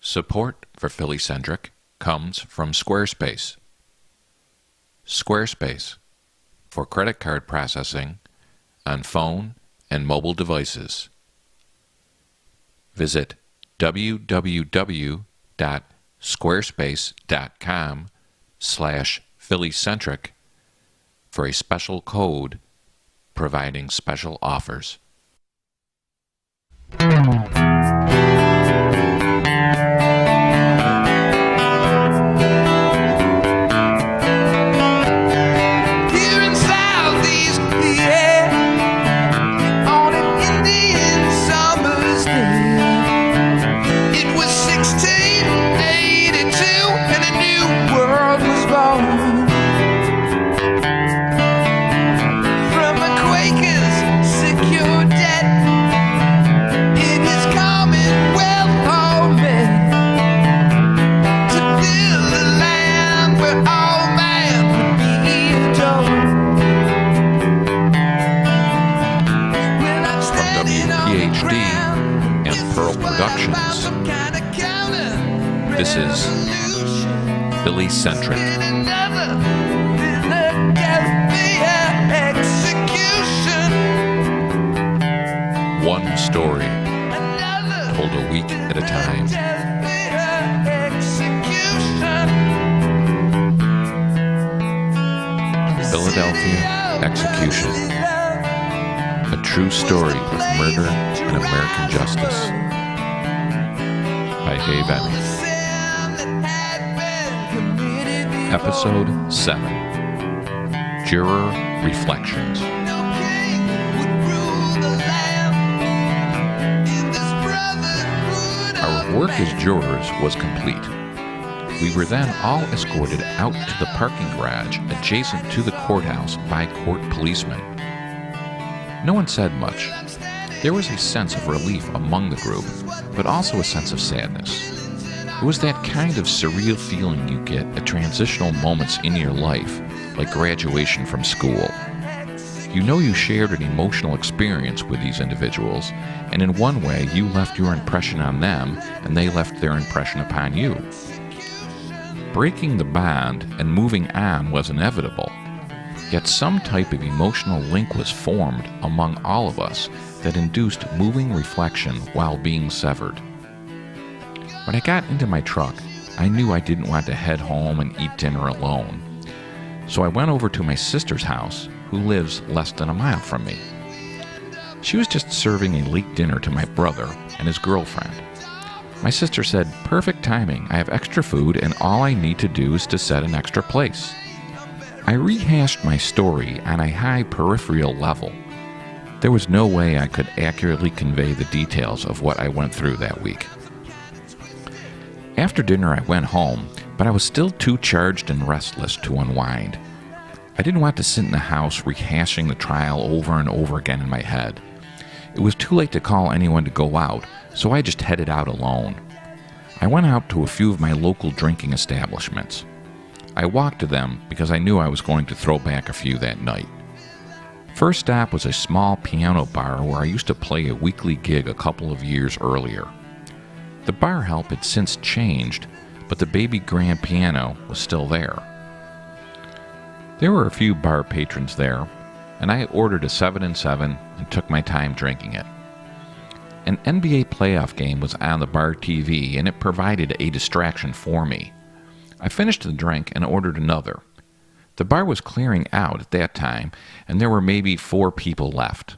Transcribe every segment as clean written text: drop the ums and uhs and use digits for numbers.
Support for PhillyCentric comes from Squarespace. Squarespace, for credit card processing on phone and mobile devices. Visit www.squarespace.com/PhillyCentric for a special code providing special offers. This is PhillyCentric. One story, told a week at a time. Philadelphia Execution. A true story of murder and American justice. By Emmi. Episode 7. Juror Reflections. Our work as jurors was complete. We were then all escorted out to the parking garage adjacent to the courthouse by court policemen. No one said much. There was a sense of relief among the group, but also a sense of sadness. It was that kind of surreal feeling you get at transitional moments in your life, like graduation from school. You know you shared an emotional experience with these individuals, and in one way you left your impression on them, and they left their impression upon you. Breaking the bond and moving on was inevitable, yet some type of emotional link was formed among all of us that induced moving reflection while being severed. When I got into my truck, I knew I didn't want to head home and eat dinner alone. So I went over to my sister's house, who lives less than a mile from me. She was just serving a late dinner to my brother and his girlfriend. My sister said, "Perfect timing. I have extra food and all I need to do is to set an extra place." I rehashed my story on a high peripheral level. There was no way I could accurately convey the details of what I went through that week. After dinner, I went home, but I was still too charged and restless to unwind. I didn't want to sit in the house rehashing the trial over and over again in my head. It was too late to call anyone to go out, so I just headed out alone. I went out to a few of my local drinking establishments. I walked to them because I knew I was going to throw back a few that night. First stop was a small piano bar where I used to play a weekly gig a couple of years earlier. The bar help had since changed, but the baby grand piano was still there. There were a few bar patrons there, and I ordered a 7 and 7 and took my time drinking it. An NBA playoff game was on the bar TV, and it provided a distraction for me. I finished the drink and ordered another. The bar was clearing out at that time, and there were maybe 4 people left.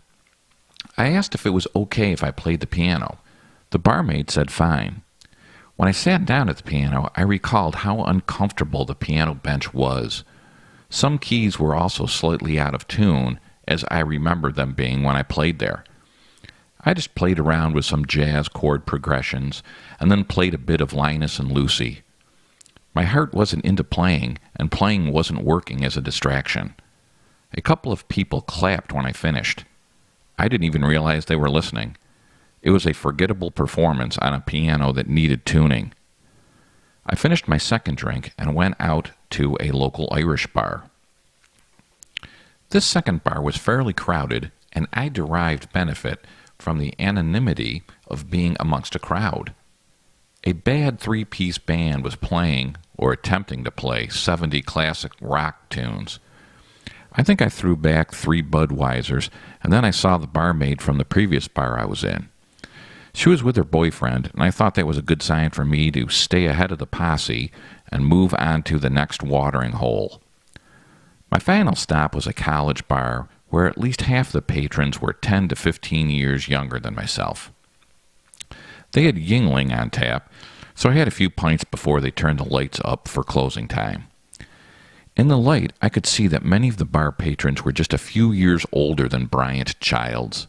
I asked if it was okay if I played the piano. The barmaid said fine. When I sat down at the piano, I recalled how uncomfortable the piano bench was. Some keys were also slightly out of tune, as I remembered them being when I played there. I just played around with some jazz chord progressions, and then played a bit of Linus and Lucy. My heart wasn't into playing, and playing wasn't working as a distraction. A couple of people clapped when I finished. I didn't even realize they were listening. It was a forgettable performance on a piano that needed tuning. I finished my second drink and went out to a local Irish bar. This second bar was fairly crowded, and I derived benefit from the anonymity of being amongst a crowd. A bad three-piece band was playing, or attempting to play, 70 classic rock tunes. I think I threw back 3 Budweisers, and then I saw the barmaid from the previous bar I was in. She was with her boyfriend, and I thought that was a good sign for me to stay ahead of the posse and move on to the next watering hole. My final stop was a college bar where at least half the patrons were 10 to 15 years younger than myself. They had Yingling on tap, so I had a few pints before they turned the lights up for closing time. In the light, I could see that many of the bar patrons were just a few years older than Bryant Childs.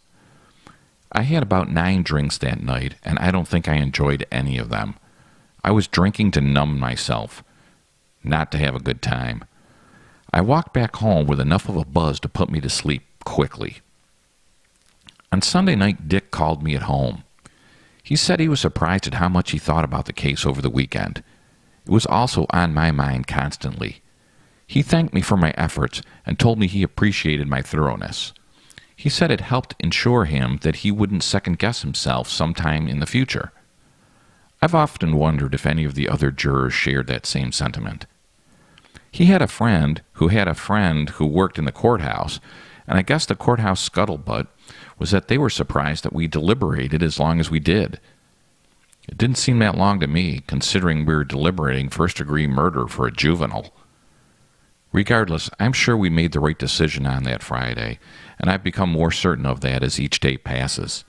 I had about 9 drinks that night, and I don't think I enjoyed any of them. I was drinking to numb myself, not to have a good time. I walked back home with enough of a buzz to put me to sleep quickly. On Sunday night, Dick called me at home. He said he was surprised at how much he thought about the case over the weekend. It was also on my mind constantly. He thanked me for my efforts and told me he appreciated my thoroughness. He said it helped ensure him that he wouldn't second-guess himself sometime in the future. I've often wondered if any of the other jurors shared that same sentiment. He had a friend who worked in the courthouse, and I guess the courthouse scuttlebutt was that they were surprised that we deliberated as long as we did. It didn't seem that long to me, considering we were deliberating first-degree murder for a juvenile. Regardless, I'm sure we made the right decision on that Friday, and I've become more certain of that as each day passes.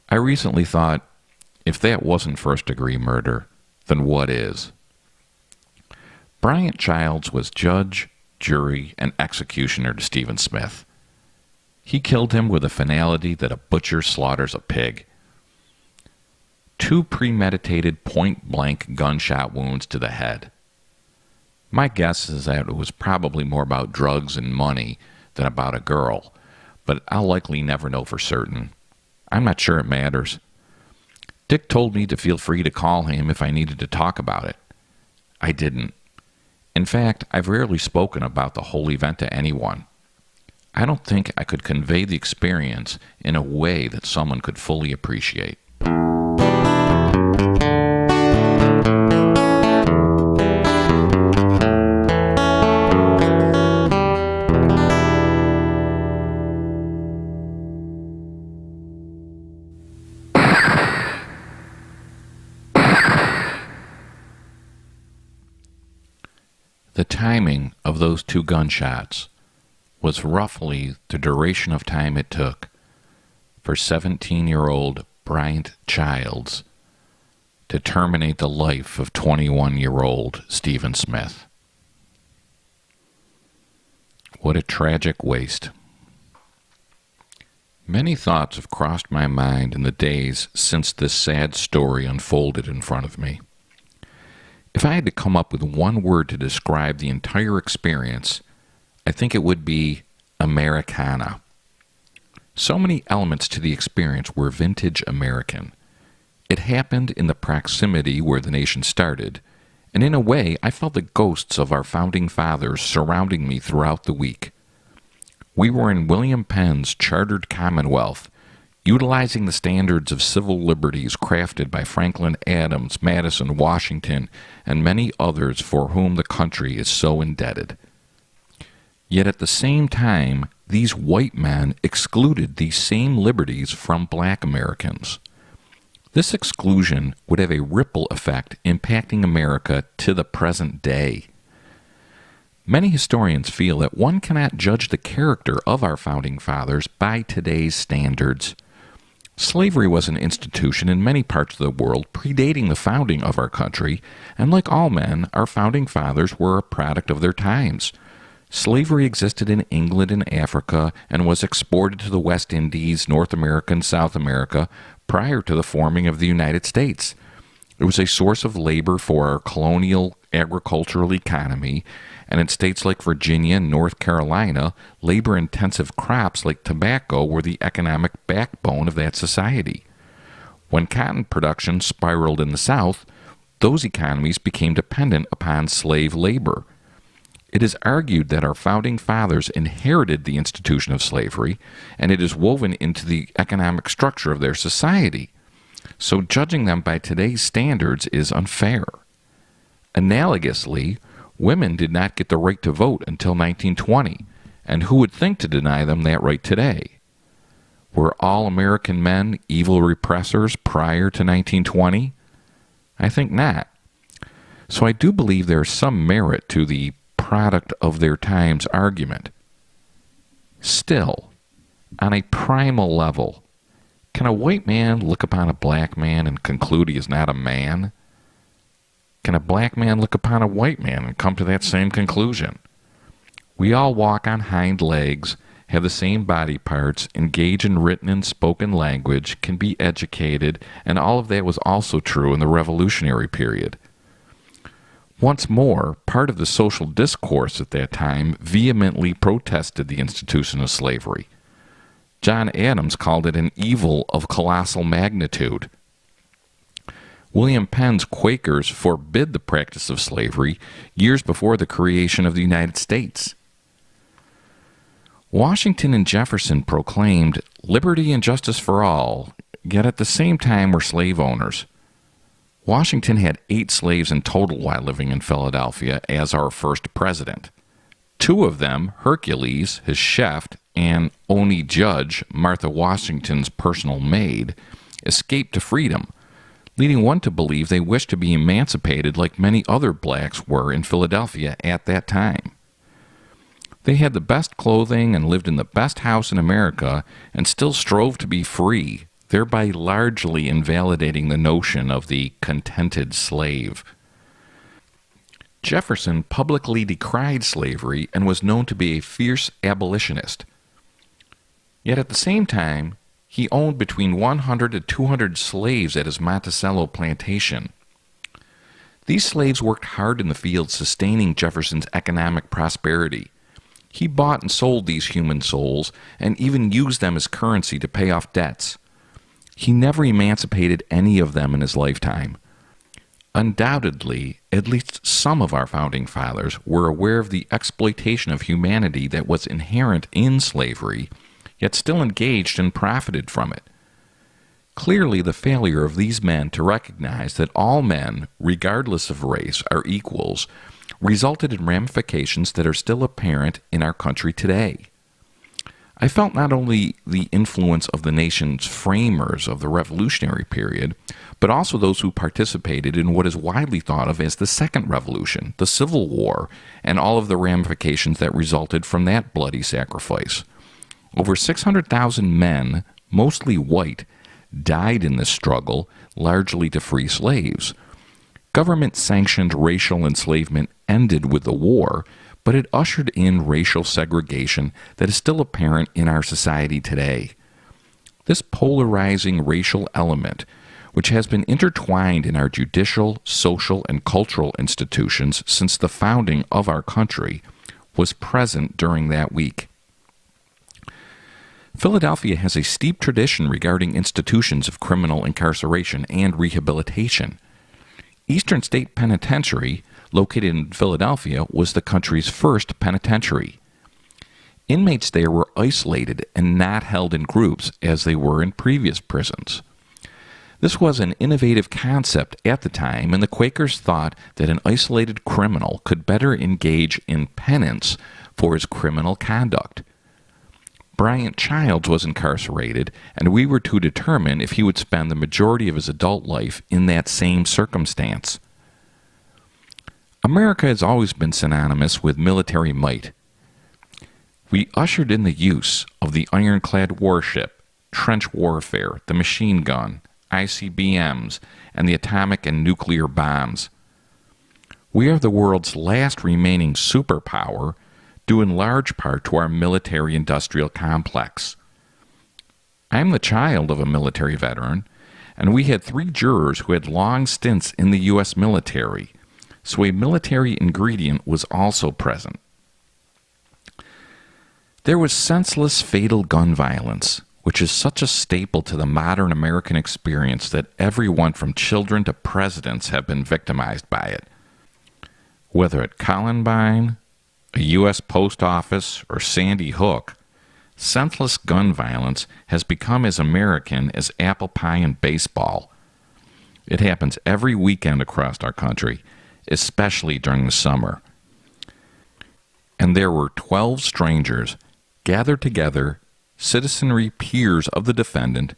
I recently thought, if that wasn't first-degree murder, then what is? Bryant Childs was judge, jury, and executioner to Stephen Smith. He killed him with a finality that a butcher slaughters a pig. 2 premeditated point-blank gunshot wounds to the head. My guess is that it was probably more about drugs and money than about a girl, but I'll likely never know for certain. I'm not sure it matters. Dick told me to feel free to call him if I needed to talk about it. I didn't. In fact, I've rarely spoken about the whole event to anyone. I don't think I could convey the experience in a way that someone could fully appreciate. The timing of those 2 gunshots was roughly the duration of time it took for 17-year-old Bryant Childs to terminate the life of 21-year-old Stephen Smith. What a tragic waste. Many thoughts have crossed my mind in the days since this sad story unfolded in front of me. If I had to come up with one word to describe the entire experience, I think it would be Americana. So many elements to the experience were vintage American. It happened in the proximity where the nation started, and in a way I felt the ghosts of our founding fathers surrounding me throughout the week. We were in William Penn's chartered commonwealth, utilizing the standards of civil liberties crafted by Franklin Adams, Madison, Washington, and many others for whom the country is so indebted. Yet at the same time, these white men excluded these same liberties from black Americans. This exclusion would have a ripple effect impacting America to the present day. Many historians feel that one cannot judge the character of our founding fathers by today's standards. Slavery was an institution in many parts of the world predating the founding of our country, and like all men, our founding fathers were a product of their times. Slavery existed in England and Africa and was exported to the West Indies, North America, and South America prior to the forming of the United States. It was a source of labor for our colonial agricultural economy, and in states like Virginia and North Carolina, labor-intensive crops like tobacco were the economic backbone of that society. When cotton production spiraled in the South, those economies became dependent upon slave labor. It is argued that our founding fathers inherited the institution of slavery, and it is woven into the economic structure of their society. so judging them by today's standards is unfair. Analogously, women did not get the right to vote until 1920, and who would think to deny them that right today? Were all American men evil repressors prior to 1920? I think not. So I do believe there is some merit to the product of their times argument. Still, on a primal level, can a white man look upon a black man and conclude he is not a man? Can a black man look upon a white man and come to that same conclusion? We all walk on hind legs, have the same body parts, engage in written and spoken language, can be educated, and all of that was also true in the Revolutionary period. Once more, part of the social discourse at that time vehemently protested the institution of slavery. John Adams called it an evil of colossal magnitude. William Penn's Quakers forbid the practice of slavery years before the creation of the United States. Washington and Jefferson proclaimed liberty and justice for all, yet at the same time were slave owners. Washington had 8 slaves in total while living in Philadelphia as our first president. 2 of them, Hercules, his chef, and Oni Judge, Martha Washington's personal maid, escaped to freedom, leading one to believe they wished to be emancipated like many other blacks were in Philadelphia at that time. They had the best clothing and lived in the best house in America and still strove to be free, thereby largely invalidating the notion of the contented slave. Jefferson publicly decried slavery and was known to be a fierce abolitionist. Yet at the same time, he owned between 100 to 200 slaves at his Monticello plantation. These slaves worked hard in the fields, sustaining Jefferson's economic prosperity. He bought and sold these human souls and even used them as currency to pay off debts. He never emancipated any of them in his lifetime. Undoubtedly, at least some of our founding fathers were aware of the exploitation of humanity that was inherent in slavery, yet still engaged and profited from it. Clearly, the failure of these men to recognize that all men, regardless of race, are equals, resulted in ramifications that are still apparent in our country today. I felt not only the influence of the nation's framers of the Revolutionary period, but also those who participated in what is widely thought of as the Second Revolution, the Civil War, and all of the ramifications that resulted from that bloody sacrifice. Over 600,000 men, mostly white, died in this struggle, largely to free slaves. Government-sanctioned racial enslavement ended with the war, but it ushered in racial segregation that is still apparent in our society today. This polarizing racial element, which has been intertwined in our judicial, social, and cultural institutions since the founding of our country, was present during that week. Philadelphia has a steep tradition regarding institutions of criminal incarceration and rehabilitation. Eastern State Penitentiary, located in Philadelphia, was the country's first penitentiary. Inmates there were isolated and not held in groups as they were in previous prisons. This was an innovative concept at the time, and the Quakers thought that an isolated criminal could better engage in penance for his criminal conduct. Bryant Childs was incarcerated, and we were to determine if he would spend the majority of his adult life in that same circumstance. America has always been synonymous with military might. We ushered in the use of the ironclad warship, trench warfare, the machine gun, ICBMs, and the atomic and nuclear bombs. We are the world's last remaining superpower, due in large part to our military-industrial complex. I am the child of a military veteran, and we had 3 jurors who had long stints in the U.S. military, so a military ingredient was also present. There was senseless, fatal gun violence, which is such a staple to the modern American experience that everyone from children to presidents have been victimized by it. Whether at Columbine, a U.S. post office, or Sandy Hook, senseless gun violence has become as American as apple pie and baseball. It happens every weekend across our country, especially during the summer. And there were 12 strangers gathered together, citizenry peers of the defendant,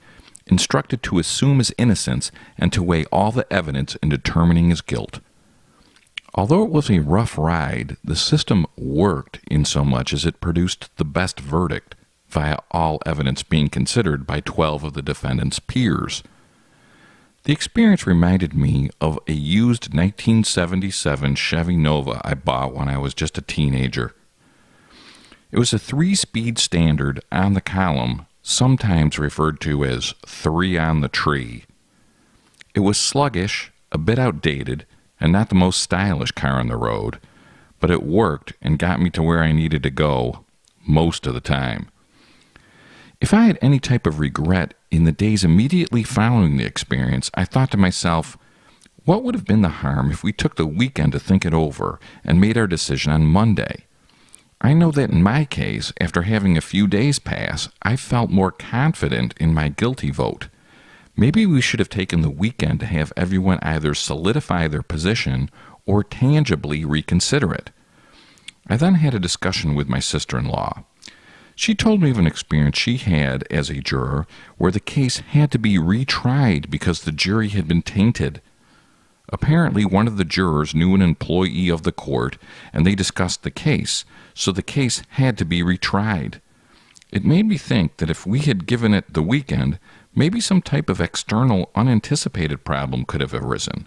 instructed to assume his innocence and to weigh all the evidence in determining his guilt. Although it was a rough ride, the system worked in so much as it produced the best verdict, via all evidence being considered by 12 of the defendant's peers. The experience reminded me of a used 1977 Chevy Nova I bought when I was just a teenager. It was a 3-speed standard on the column, sometimes referred to as 3 on the tree. It was sluggish, a bit outdated, and not the most stylish car on the road, but it worked and got me to where I needed to go most of the time. If I had any type of regret in the days immediately following the experience, I thought to myself, what would have been the harm if we took the weekend to think it over and made our decision on Monday? I know that in my case, after having a few days pass, I felt more confident in my guilty vote. Maybe we should have taken the weekend to have everyone either solidify their position or tangibly reconsider it. I then had a discussion with my sister-in-law. She told me of an experience she had as a juror where the case had to be retried because the jury had been tainted. Apparently, one of the jurors knew an employee of the court, and they discussed the case, so the case had to be retried. It made me think that if we had given it the weekend, maybe some type of external, unanticipated problem could have arisen.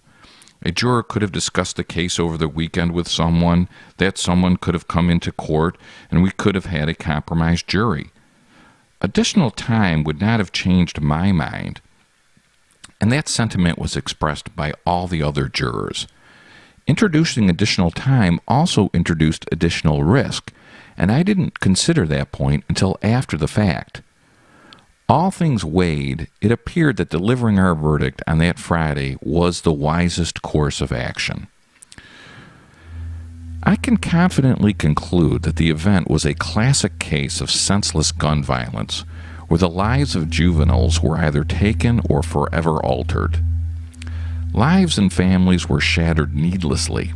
A juror could have discussed the case over the weekend with someone, that someone could have come into court, and we could have had a compromised jury. Additional time would not have changed my mind, and that sentiment was expressed by all the other jurors. Introducing additional time also introduced additional risk, and I didn't consider that point until after the fact. All things weighed, it appeared that delivering our verdict on that Friday was the wisest course of action. I can confidently conclude that the event was a classic case of senseless gun violence, where the lives of juveniles were either taken or forever altered. Lives and families were shattered needlessly.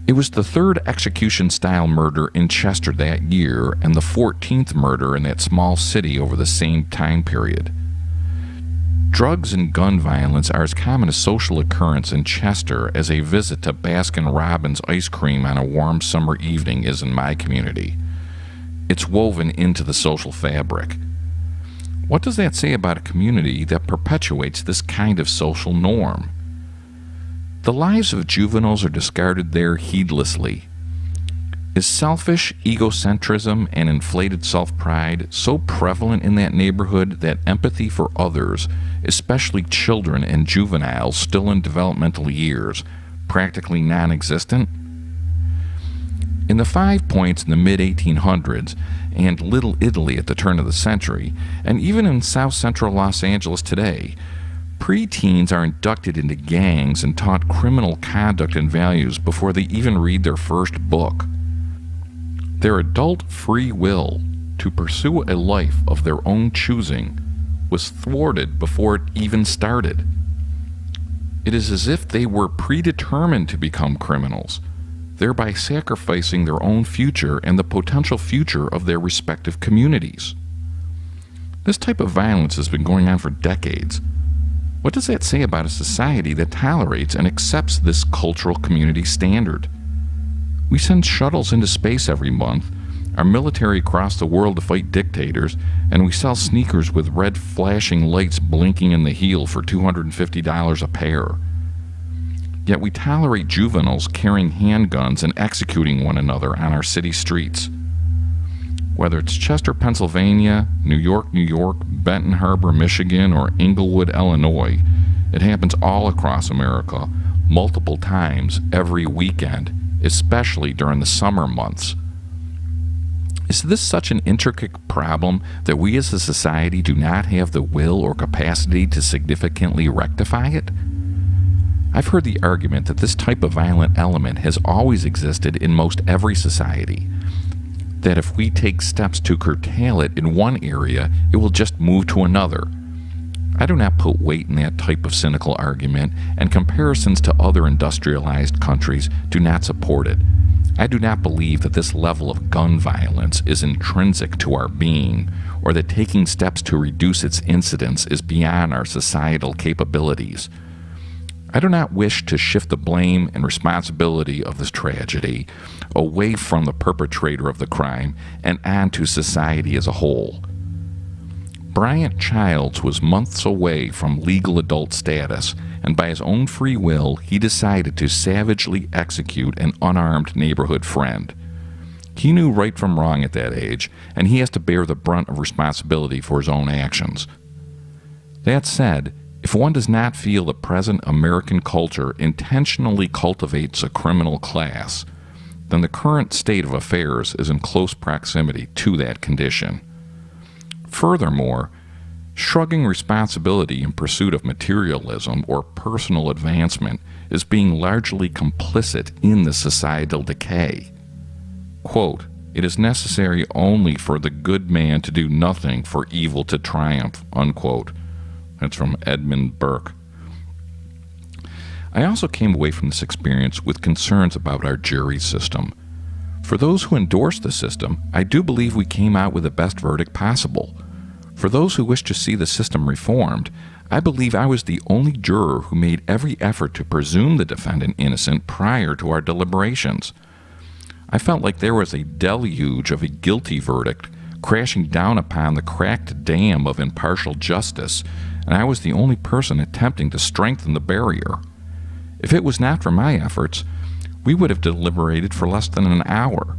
It was the 3rd execution-style murder in Chester that year and the 14th murder in that small city over the same time period. Drugs and gun violence are as common a social occurrence in Chester as a visit to Baskin-Robbins ice cream on a warm summer evening is in my community. It's woven into the social fabric. What does that say about a community that perpetuates this kind of social norm? The lives of juveniles are discarded there heedlessly. Is selfish egocentrism and inflated self-pride so prevalent in that neighborhood that empathy for others, especially children and juveniles still in developmental years, practically non-existent? In the 5 Points in the mid-1800s and Little Italy at the turn of the century, and even in south-central Los Angeles today, preteens are inducted into gangs and taught criminal conduct and values before they even read their first book. Their adult free will to pursue a life of their own choosing was thwarted before it even started. It is as if they were predetermined to become criminals, thereby sacrificing their own future and the potential future of their respective communities. This type of violence has been going on for decades. What does that say about a society that tolerates and accepts this cultural community standard? We send shuttles into space every month, our military across the world to fight dictators, and we sell sneakers with red flashing lights blinking in the heel for $250 a pair. Yet we tolerate juveniles carrying handguns and executing one another on our city streets. Whether it's Chester, Pennsylvania, New York, Benton Harbor, Michigan, or Englewood, Illinois, it happens all across America, multiple times every weekend, especially during the summer months. Is this such an intricate problem that we as a society do not have the will or capacity to significantly rectify it? I've heard the argument that this type of violent element has always existed in most every society. that if we take steps to curtail it in one area, it will just move to another. I do not put weight in that type of cynical argument, and comparisons to other industrialized countries do not support it. I do not believe that this level of gun violence is intrinsic to our being, or that taking steps to reduce its incidence is beyond our societal capabilities. I do not wish to shift the blame and responsibility of this tragedy away from the perpetrator of the crime and onto society as a whole. Bryant Childs was months away from legal adult status, and by his own free will, he decided to savagely execute an unarmed neighborhood friend. He knew right from wrong at that age, and he has to bear the brunt of responsibility for his own actions. That said, if one does not feel the present American culture intentionally cultivates a criminal class, then the current state of affairs is in close proximity to that condition. Furthermore, shrugging responsibility in pursuit of materialism or personal advancement is being largely complicit in the societal decay. Quote, "It is necessary only for the good man to do nothing for evil to triumph," unquote. That's from Edmund Burke. I also came away from this experience with concerns about our jury system. For those who endorse the system, I do believe we came out with the best verdict possible. For those who wish to see the system reformed, I believe I was the only juror who made every effort to presume the defendant innocent prior to our deliberations. I felt like there was a deluge of a guilty verdict crashing down upon the cracked dam of impartial justice, and I was the only person attempting to strengthen the barrier. If it was not for my efforts, we would have deliberated for less than an hour.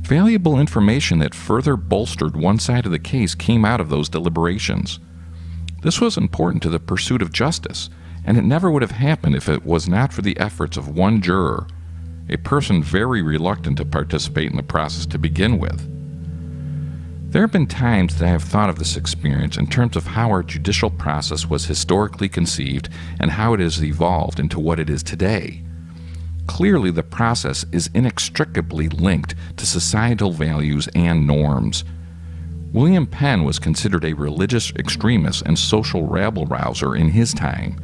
Valuable information that further bolstered one side of the case came out of those deliberations. This was important to the pursuit of justice, and it never would have happened if it was not for the efforts of one juror, a person very reluctant to participate in the process to begin with. There have been times that I have thought of this experience in terms of how our judicial process was historically conceived and how it has evolved into what it is today. Clearly, the process is inextricably linked to societal values and norms. William Penn was considered a religious extremist and social rabble-rouser in his time.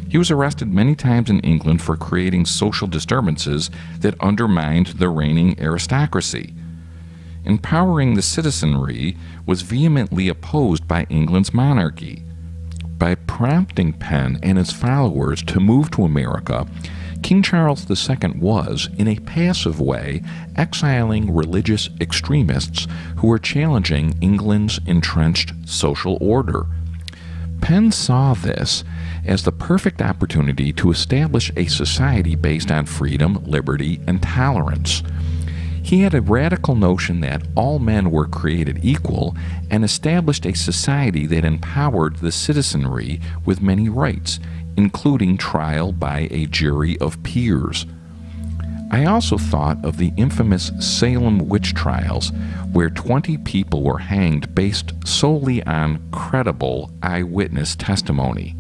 He was arrested many times in England for creating social disturbances that undermined the reigning aristocracy. Empowering the citizenry was vehemently opposed by England's monarchy. By prompting Penn and his followers to move to America, King Charles II was, in a passive way, exiling religious extremists who were challenging England's entrenched social order. Penn saw this as the perfect opportunity to establish a society based on freedom, liberty, and tolerance. He had a radical notion that all men were created equal and established a society that empowered the citizenry with many rights, including trial by a jury of peers. I also thought of the infamous Salem witch trials, where 20 people were hanged based solely on credible eyewitness testimony.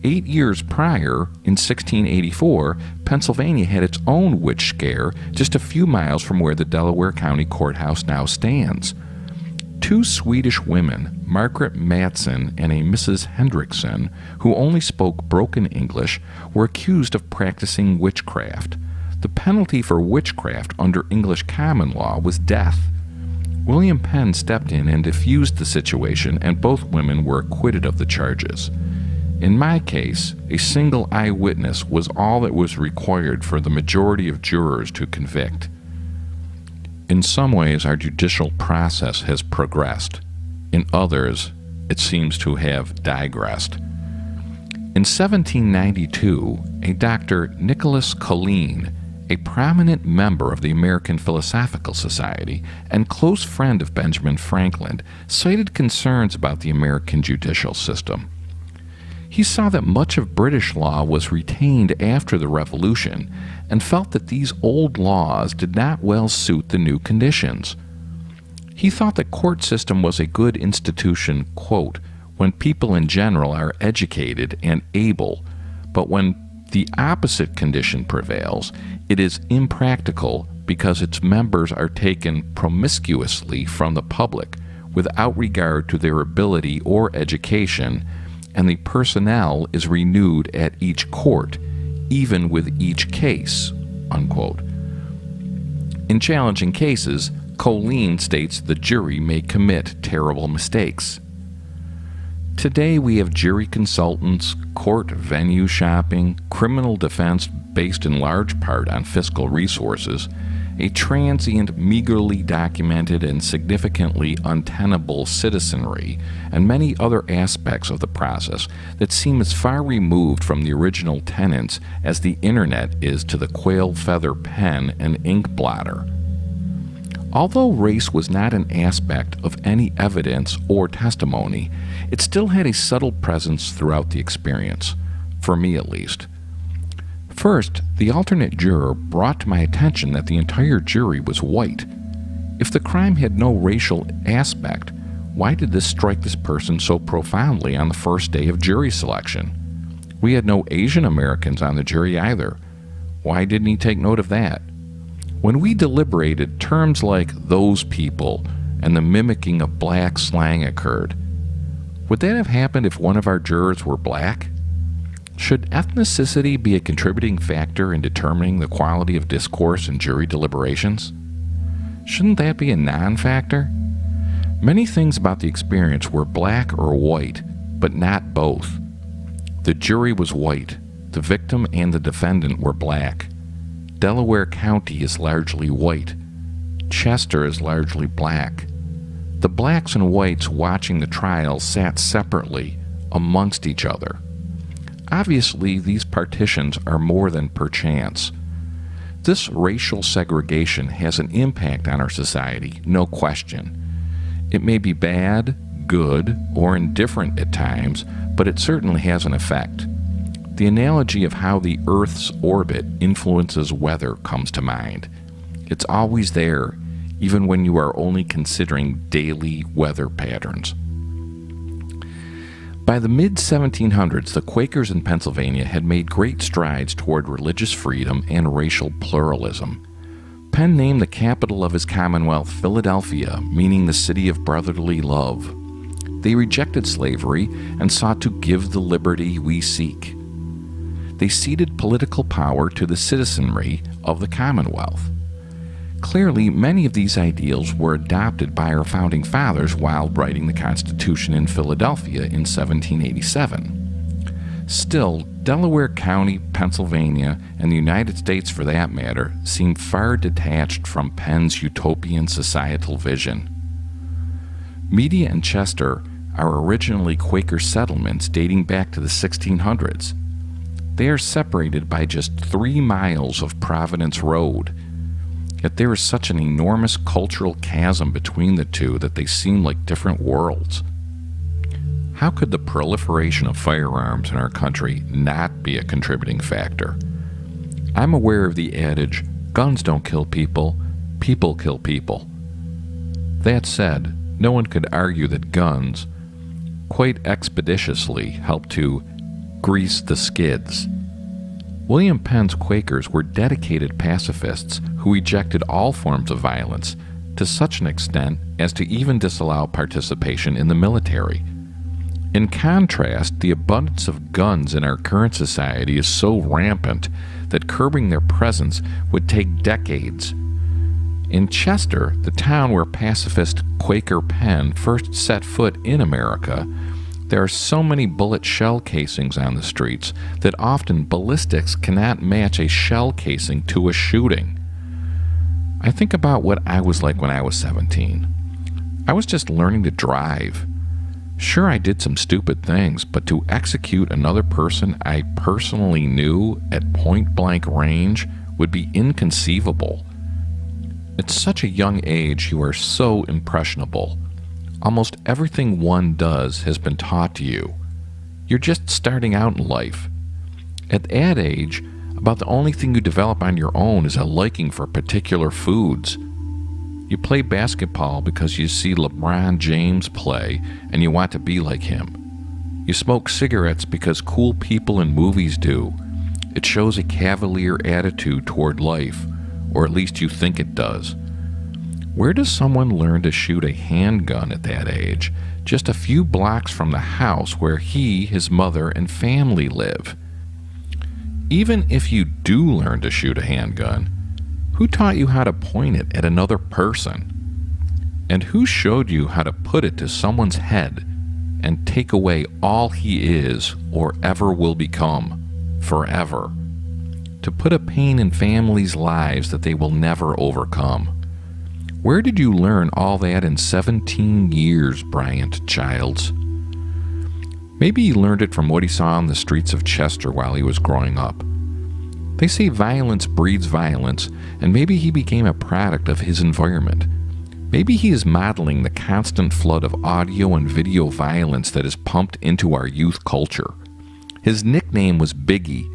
8 years prior, in 1684, Pennsylvania had its own witch scare just a few miles from where the Delaware County Courthouse now stands. 2 Swedish women, Margaret Matson and a Mrs. Hendrickson, who only spoke broken English, were accused of practicing witchcraft. The penalty for witchcraft under English common law was death. William Penn stepped in and diffused the situation, and both women were acquitted of the charges. In my case, a single eyewitness was all that was required for the majority of jurors to convict. In some ways, our judicial process has progressed. In others, it seems to have digressed. In 1792, a Dr. Nicholas Colleen, a prominent member of the American Philosophical Society and close friend of Benjamin Franklin, cited concerns about the American judicial system. He saw that much of British law was retained after the Revolution and felt that these old laws did not well suit the new conditions. He thought the court system was a good institution, quote, when people in general are educated and able, but when the opposite condition prevails, it is impractical because its members are taken promiscuously from the public without regard to their ability or education, and the personnel is renewed at each court, even with each case," unquote. In challenging cases, Colleen states the jury may commit terrible mistakes. Today we have jury consultants, court venue shopping, criminal defense based in large part on fiscal resources, a transient, meagerly documented, and significantly untenable citizenry, and many other aspects of the process that seem as far removed from the original tenets as the internet is to the quail feather pen and ink blotter. Although race was not an aspect of any evidence or testimony, it still had a subtle presence throughout the experience, for me at least. First, the alternate juror brought to my attention that the entire jury was white. If the crime had no racial aspect, why did this strike this person so profoundly on the first day of jury selection? We had no Asian Americans on the jury either. Why didn't he take note of that? When we deliberated, terms like "those people" and the mimicking of black slang occurred. Would that have happened if one of our jurors were black? Should ethnicity be a contributing factor in determining the quality of discourse in jury deliberations? Shouldn't that be a non-factor? Many things about the experience were black or white, but not both. The jury was white. The victim and the defendant were black. Delaware County is largely white. Chester is largely black. The blacks and whites watching the trial sat separately amongst each other. Obviously, these partitions are more than perchance. This racial segregation has an impact on our society, no question. It may be bad, good, or indifferent at times, but it certainly has an effect. The analogy of how the Earth's orbit influences weather comes to mind. It's always there, even when you are only considering daily weather patterns. By the mid-1700s, the Quakers in Pennsylvania had made great strides toward religious freedom and racial pluralism. Penn named the capital of his commonwealth Philadelphia, meaning the city of brotherly love. They rejected slavery and sought to give the liberty we seek. They ceded political power to the citizenry of the Commonwealth. Clearly, many of these ideals were adopted by our founding fathers while writing the Constitution in Philadelphia in 1787. Still, Delaware County, Pennsylvania, and the United States for that matter, seem far detached from Penn's utopian societal vision. Media and Chester are originally Quaker settlements dating back to the 1600s. They are separated by just 3 miles of Providence Road. Yet there is such an enormous cultural chasm between the two that they seem like different worlds. How could the proliferation of firearms in our country not be a contributing factor? I'm aware of the adage, guns don't kill people, people kill people. That said, no one could argue that guns quite expeditiously help to grease the skids. William Penn's Quakers were dedicated pacifists who rejected all forms of violence to such an extent as to even disallow participation in the military. In contrast, the abundance of guns in our current society is so rampant that curbing their presence would take decades. In Chester, the town where pacifist Quaker Penn first set foot in America, there are so many bullet shell casings on the streets that often ballistics cannot match a shell casing to a shooting. I think about what I was like when I was 17. I was just learning to drive. Sure, I did some stupid things, but to execute another person I personally knew at point-blank range would be inconceivable. At such a young age, you are so impressionable. Almost everything one does has been taught to you. You're just starting out in life. At that age, about the only thing you develop on your own is a liking for particular foods. You play basketball because you see LeBron James play and you want to be like him. You smoke cigarettes because cool people in movies do. It shows a cavalier attitude toward life, or at least you think it does. Where does someone learn to shoot a handgun at that age, just a few blocks from the house where he, his mother, and family live? Even if you do learn to shoot a handgun, who taught you how to point it at another person? And who showed you how to put it to someone's head and take away all he is or ever will become, forever? To put a pain in families' lives that they will never overcome. Where did you learn all that in 17 years, Bryant Childs? Maybe he learned it from what he saw on the streets of Chester while he was growing up. They say violence breeds violence, and maybe he became a product of his environment. Maybe he is modeling the constant flood of audio and video violence that is pumped into our youth culture. His nickname was Biggie,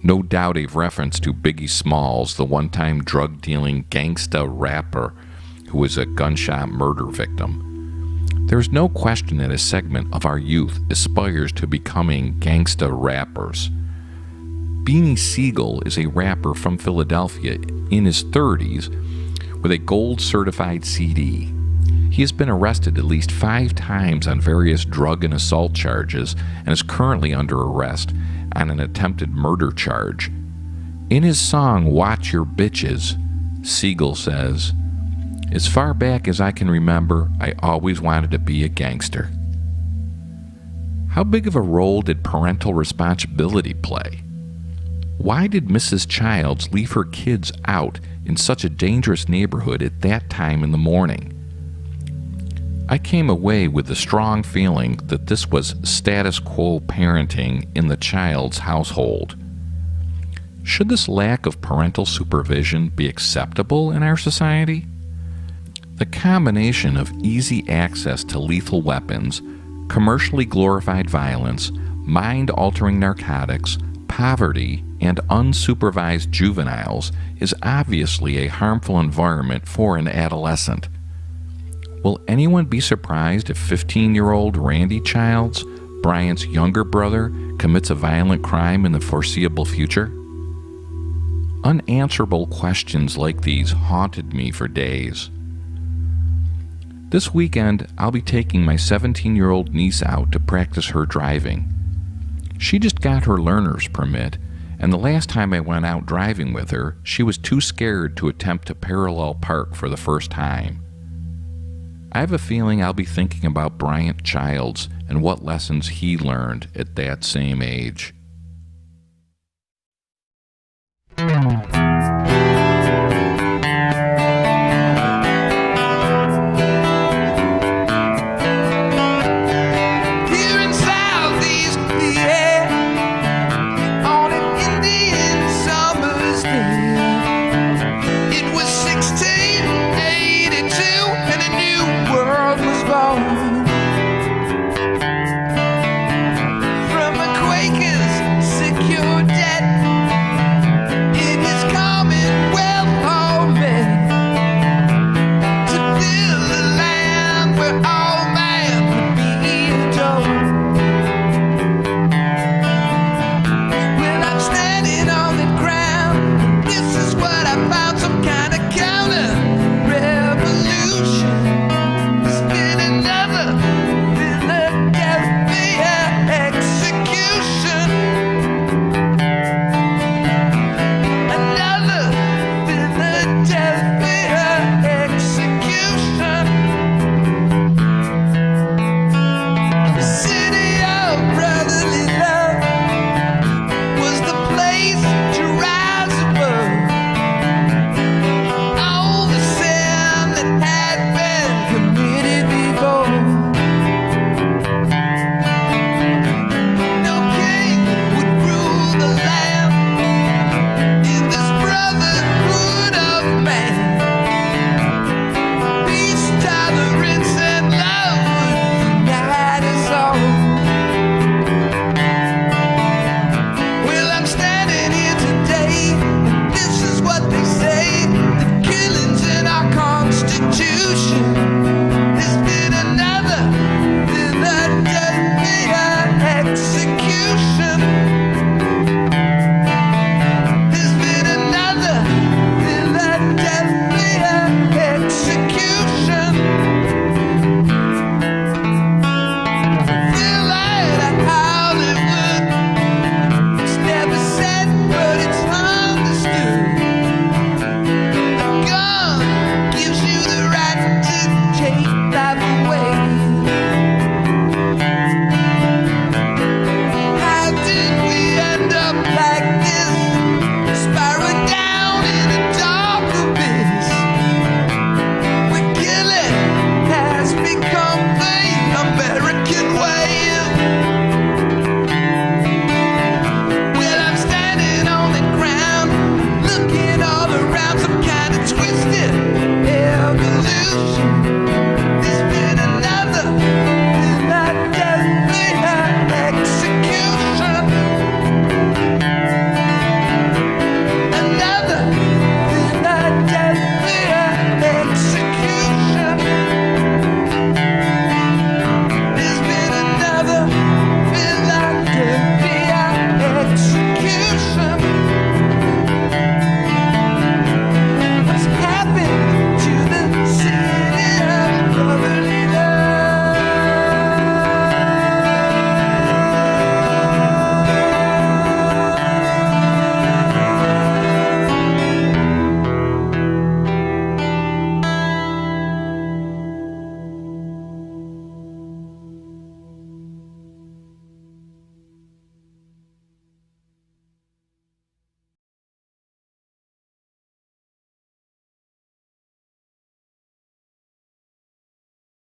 no doubt a reference to Biggie Smalls, the one-time drug-dealing gangsta rapper who was a gunshot murder victim. There's no question that a segment of our youth aspires to becoming gangsta rappers. Beanie Siegel is a rapper from Philadelphia in his 30s with a gold-certified CD. He has been arrested at least 5 times on various drug and assault charges and is currently under arrest on an attempted murder charge. In his song, Watch Your Bitches, Siegel says, "As far back as I can remember, I always wanted to be a gangster." How big of a role did parental responsibility play? Why did Mrs. Childs leave her kids out in such a dangerous neighborhood at that time in the morning? I came away with the strong feeling that this was status quo parenting in the Childs household. Should this lack of parental supervision be acceptable in our society? The combination of easy access to lethal weapons, commercially glorified violence, mind-altering narcotics, poverty, and unsupervised juveniles is obviously a harmful environment for an adolescent. Will anyone be surprised if 15-year-old Randy Childs, Bryant's younger brother, commits a violent crime in the foreseeable future? Unanswerable questions like these haunted me for days. This weekend, I'll be taking my 17-year-old niece out to practice her driving. She just got her learner's permit, and the last time I went out driving with her, she was too scared to attempt to parallel park for the first time. I have a feeling I'll be thinking about Bryant Childs and what lessons he learned at that same age.